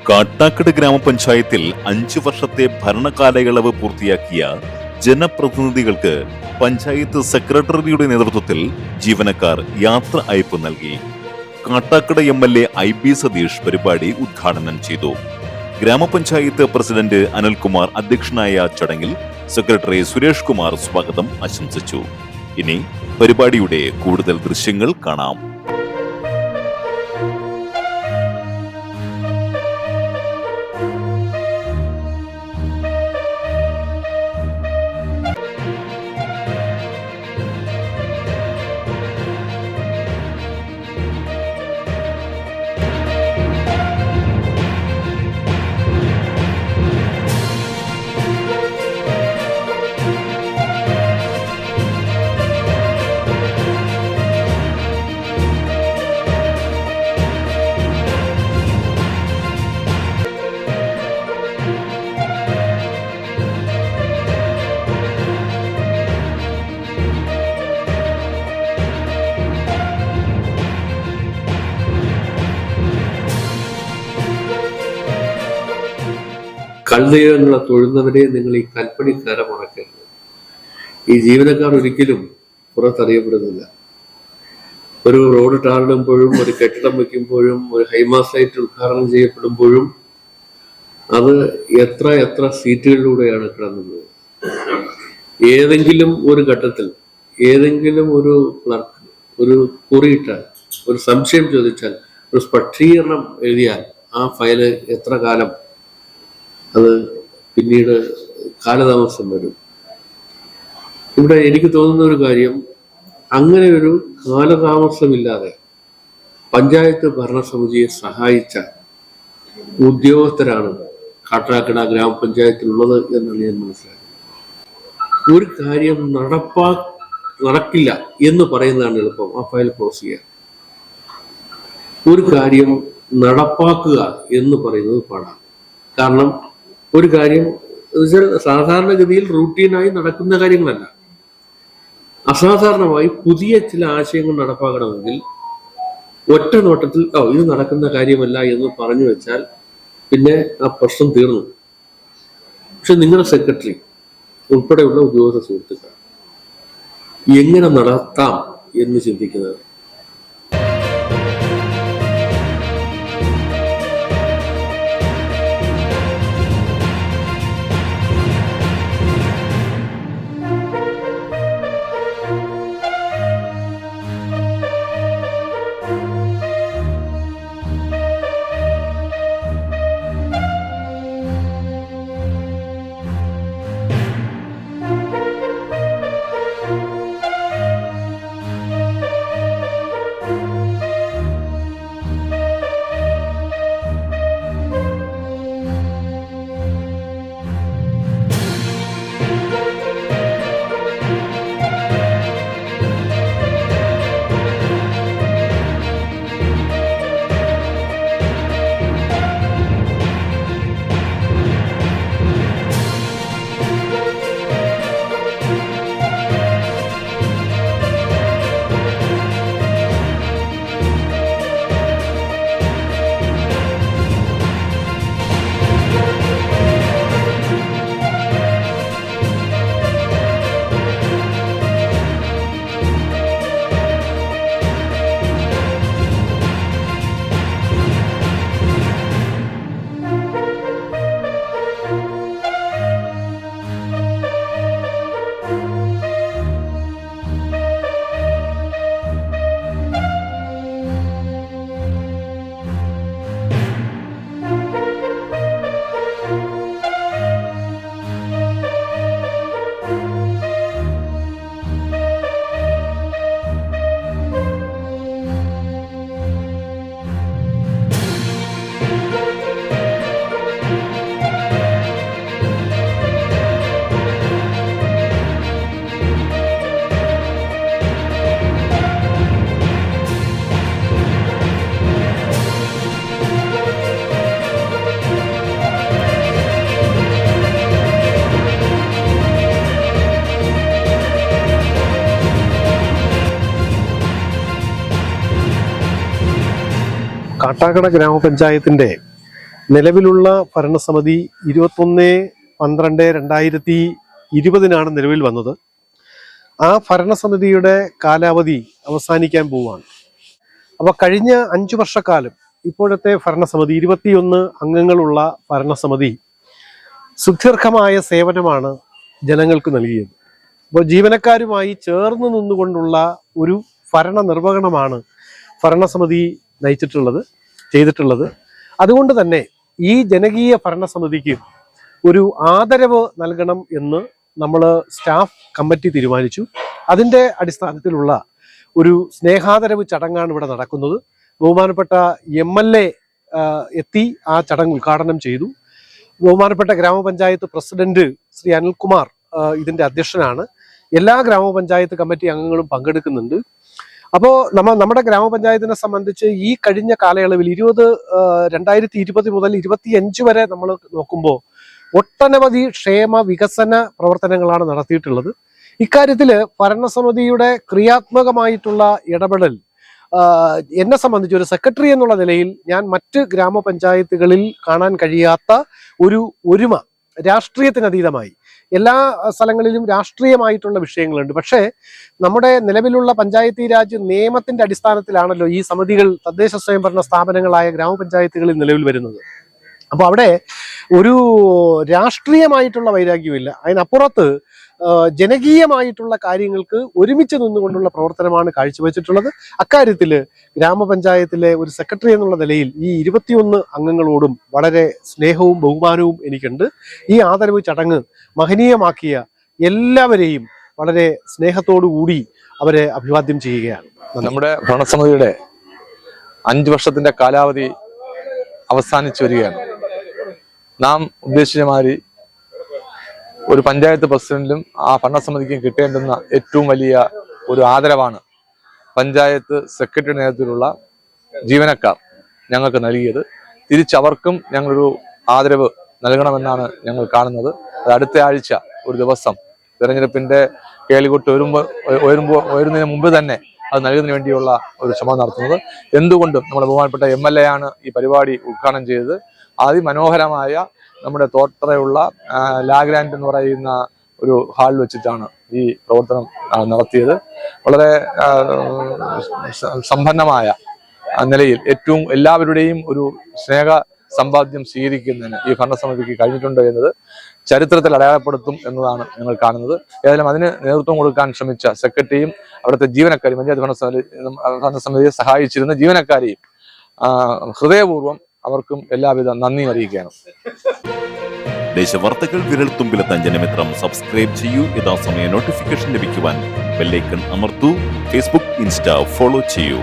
കാട്ടാക്കട ഗ്രാമപഞ്ചായത്തിൽ 5 വർഷത്തെ ഭരണകാലയളവ് പൂർത്തിയാക്കിയ ജനപ്രതിനിധികൾക്ക് പഞ്ചായത്ത് സെക്രട്ടറിയുടെ നേതൃത്വത്തിൽ ജീവനക്കാർ യാത്ര അയപ്പ് നൽകി. കാട്ടാക്കട MLA IB സതീഷ് പരിപാടി ഉദ്ഘാടനം ചെയ്തു. ഗ്രാമപഞ്ചായത്ത് പ്രസിഡന്റ് അനിൽകുമാർ അധ്യക്ഷനായ ചടങ്ങിൽ സെക്രട്ടറി സുരേഷ് കുമാർ സ്വാഗതം ആശംസിച്ചു. ഇനി പരിപാടിയുടെ കൂടുതൽ ദൃശ്യങ്ങൾ കാണാം. കൽദൈവങ്ങളെ തൊഴുന്നവരെ നിങ്ങൾ ഈ കൽപ്പണിക്കാരെ മറക്കരുത്. ഈ ജീവനക്കാർ ഒരിക്കലും പുറത്തറിയപ്പെടുന്നില്ല. ഒരു റോഡ് ടാറിടുമ്പോഴും, ഒരു കെട്ടിടം വയ്ക്കുമ്പോഴും, ഒരു ഹൈമാസൈറ്റ് ഉദ്ഘാടനം ചെയ്യപ്പെടുമ്പോഴും അത് എത്ര സീറ്റുകളിലൂടെയാണ് കിടന്നത്. ഏതെങ്കിലും ഒരു ഘട്ടത്തിൽ ഏതെങ്കിലും ഒരു ക്ലർക്ക് ഒരു കുറിയിട്ടാൽ, ഒരു സംശയം ചോദിച്ചാൽ, ഒരു സ്പഷ്ടീകരണം എഴുതിയാൽ ആ ഫയല് എത്ര കാലം അത് പിന്നീട് കാലതാമസം വരും. ഇവിടെ എനിക്ക് തോന്നുന്ന ഒരു കാര്യം, അങ്ങനെ ഒരു കാലതാമസമില്ലാതെ പഞ്ചായത്ത് ഭരണസമിതിയെ സഹായിച്ച ഉദ്യോഗസ്ഥരാണ് കാട്ടാക്കട ഗ്രാമപഞ്ചായത്തിലുള്ളത് എന്നാണ് ഞാൻ മനസ്സിലാക്കുന്നത്. ഒരു കാര്യം നടക്കില്ല എന്ന് പറയുന്നതാണ് എളുപ്പം, ആ ഫയൽ ക്ലോസ് ചെയ്യാൻ. ഒരു കാര്യം നടപ്പാക്കുക എന്ന് പറയുന്നത് പാടാണ്. കാരണം ഒരു കാര്യം സാധാരണഗതിയിൽ റൂട്ടീനായി നടക്കുന്ന കാര്യങ്ങളല്ല. അസാധാരണമായി പുതിയ ചില ആശയങ്ങൾ നടപ്പാക്കണമെങ്കിൽ ഒറ്റ നോട്ടത്തിൽ ഇത് നടക്കുന്ന കാര്യമല്ല എന്ന് പറഞ്ഞു വെച്ചാൽ പിന്നെ ആ പ്രശ്നം തീർന്നു. പക്ഷെ നിങ്ങളുടെ സെക്രട്ടറി ഉൾപ്പെടെയുള്ള ഉദ്യോഗസ്ഥ സുഹൃത്തുക്കൾ എങ്ങനെ നടത്താം എന്ന് ചിന്തിക്കുന്നത്. കാട്ടാക്കട ഗ്രാമപഞ്ചായത്തിൻ്റെ നിലവിലുള്ള ഭരണസമിതി 21/12/2020 നിലവിൽ വന്നത്. ആ ഭരണസമിതിയുടെ കാലാവധി അവസാനിക്കാൻ പോവുകയാണ്. അപ്പോൾ കഴിഞ്ഞ 5 വർഷക്കാലം ഇപ്പോഴത്തെ ഭരണസമിതി 21 അംഗങ്ങളുള്ള ഭരണസമിതി സുദീർഘമായ സേവനമാണ് ജനങ്ങൾക്ക് നൽകിയത്. അപ്പോൾ ജീവനക്കാരുമായി ചേർന്ന് നിന്നുകൊണ്ടുള്ള ഒരു ഭരണ നിർവഹണമാണ് ഭരണസമിതി ചെയ്തിട്ടുള്ളത്. അതുകൊണ്ട് തന്നെ ഈ ജനകീയ ഭരണസമിതിക്ക് ഒരു ആദരവ് നൽകണം എന്ന് നമ്മൾ സ്റ്റാഫ് കമ്മിറ്റി തീരുമാനിച്ചു. അതിൻ്റെ അടിസ്ഥാനത്തിലുള്ള ഒരു സ്നേഹാദരവ് ചടങ്ങാണ് ഇവിടെ നടക്കുന്നത്. ബഹുമാനപ്പെട്ട MLA എത്തി ആ ചടങ്ങ് ഉദ്ഘാടനം ചെയ്തു. ബഹുമാനപ്പെട്ട ഗ്രാമപഞ്ചായത്ത് പ്രസിഡന്റ് ശ്രീ അനിൽകുമാർ ഇതിൻ്റെ അധ്യക്ഷനാണ്. എല്ലാ ഗ്രാമപഞ്ചായത്ത് കമ്മിറ്റി അംഗങ്ങളും പങ്കെടുക്കുന്നുണ്ട്. അപ്പോൾ നമ്മുടെ ഗ്രാമപഞ്ചായത്തിനെ സംബന്ധിച്ച് ഈ കഴിഞ്ഞ കാലയളവിൽ 2020 മുതൽ 25 വരെ നമ്മൾ നോക്കുമ്പോൾ ഒട്ടനവധി ക്ഷേമ വികസന പ്രവർത്തനങ്ങളാണ് നടത്തിയിട്ടുള്ളത്. ഇക്കാര്യത്തിൽ ഭരണസമിതിയുടെ ക്രിയാത്മകമായിട്ടുള്ള ഇടപെടൽ എന്നെ സംബന്ധിച്ച് ഒരു സെക്രട്ടറി എന്നുള്ള നിലയിൽ ഞാൻ മറ്റ് ഗ്രാമപഞ്ചായത്തുകളിൽ കാണാൻ കഴിയാത്ത ഒരു ഒരുമ, രാഷ്ട്രീയത്തിനതീതമായി എല്ലാ സ്ഥലങ്ങളിലും രാഷ്ട്രീയമായിട്ടുള്ള വിഷയങ്ങളുണ്ട്. പക്ഷേ നമ്മുടെ നിലവിലുള്ള പഞ്ചായത്തി രാജ് നിയമത്തിന്റെ അടിസ്ഥാനത്തിലാണല്ലോ ഈ സമിതികൾ തദ്ദേശ സ്വയംഭരണ സ്ഥാപനങ്ങളായ ഗ്രാമപഞ്ചായത്തുകളിൽ നിലവിൽ വരുന്നത്. അപ്പോൾ അവിടെ ഒരു രാഷ്ട്രീയമായിട്ടുള്ള വൈരാഗ്യമില്ല. അതിനപ്പുറത്ത് ജനകീയമായിട്ടുള്ള കാര്യങ്ങൾക്ക് ഒരുമിച്ച് നിന്നുകൊണ്ടുള്ള പ്രവർത്തനമാണ് കാഴ്ചവെച്ചിട്ടുള്ളത്. അക്കാര്യത്തിൽ ഗ്രാമപഞ്ചായത്തിലെ ഒരു സെക്രട്ടറി എന്നുള്ള നിലയിൽ ഈ 21 അംഗങ്ങളോടും വളരെ സ്നേഹവും ബഹുമാനവും എനിക്കുണ്ട്. ഈ ആദരവ് ചടങ്ങ് മഹനീയമാക്കിയ എല്ലാവരെയും വളരെ സ്നേഹത്തോടു കൂടി അവരെ അഭിവാദ്യം ചെയ്യുകയാണ്. നമ്മുടെ ഭരണസമിതിയുടെ 5 വർഷത്തിന്റെ കാലാവധി അവസാനിച്ചു വരികയാണ്. നാം ഉദ്ദേശിച്ച മാതിരി ഒരു പഞ്ചായത്ത് പ്രസിഡന്റിലും ആ ഭരണസമിതിക്കും കിട്ടേണ്ടുന്ന ഏറ്റവും വലിയ ഒരു ആദരവാണ് പഞ്ചായത്ത് സെക്രട്ടറി നേതൃത്വത്തിലുള്ള ജീവനക്കാർ ഞങ്ങൾക്ക് നൽകിയത്. തിരിച്ചവർക്കും ഞങ്ങളൊരു ആദരവ് നൽകണമെന്നാണ് ഞങ്ങൾ കാണുന്നത്. അത് അടുത്ത ആഴ്ച ഒരു ദിവസം തെരഞ്ഞെടുപ്പിന്റെ കേളികൊട്ട് ഉയരുന്നതിന് മുമ്പ് തന്നെ അത് നൽകുന്നതിന് വേണ്ടിയുള്ള ഒരു ശ്രമം നടത്തുന്നത്. എന്തുകൊണ്ടും നമ്മുടെ ബഹുമാനപ്പെട്ട MLA ആണ് ഈ പരിപാടി ഉദ്ഘാടനം ചെയ്തത്. അതിമനോഹരമായ നമ്മുടെ തോട്ടറയുള്ള ലാഗ്രാൻഡ് എന്ന് പറയുന്ന ഒരു ഹാളിൽ വെച്ചിട്ടാണ് ഈ പ്രവർത്തനം നടത്തിയത്. വളരെ സമ്പന്നമായ നിലയിൽ ഏറ്റവും എല്ലാവരുടെയും ഒരു സ്നേഹ സമ്പാദ്യം സ്വീകരിക്കുന്നതിന് ഈ ഭരണസമിതിക്ക് കഴിഞ്ഞിട്ടുണ്ട് എന്നത് ചരിത്രത്തിൽ അടയാളപ്പെടുത്തും എന്നതാണ് ഞങ്ങൾ കാണുന്നത്. ഏതായാലും അതിന് നേതൃത്വം കൊടുക്കാൻ ശ്രമിച്ച സെക്രട്ടറിയും അവിടുത്തെ ജീവനക്കാരെയും പഞ്ചായത്ത് ഭരണസമിതിയെ സഹായിച്ചിരുന്ന ജീവനക്കാരെയും ഹൃദയപൂർവ്വം അവർക്കും എല്ലാവിധ നന്ദി അറിയിക്കുകയാണ്. ദേശവാർത്തകൾ വിരൽത്തുമ്പിലെത്താൻ ജനമിത്രം സബ്സ്ക്രൈബ് ചെയ്യൂ. യഥാസമയം നോട്ടിഫിക്കേഷൻ ലഭിക്കുവാൻ ബെല്ലൈക്കൺ അമർത്തൂ. ഫേസ്ബുക്ക്, ഇൻസ്റ്റ ഫോളോ ചെയ്യൂ.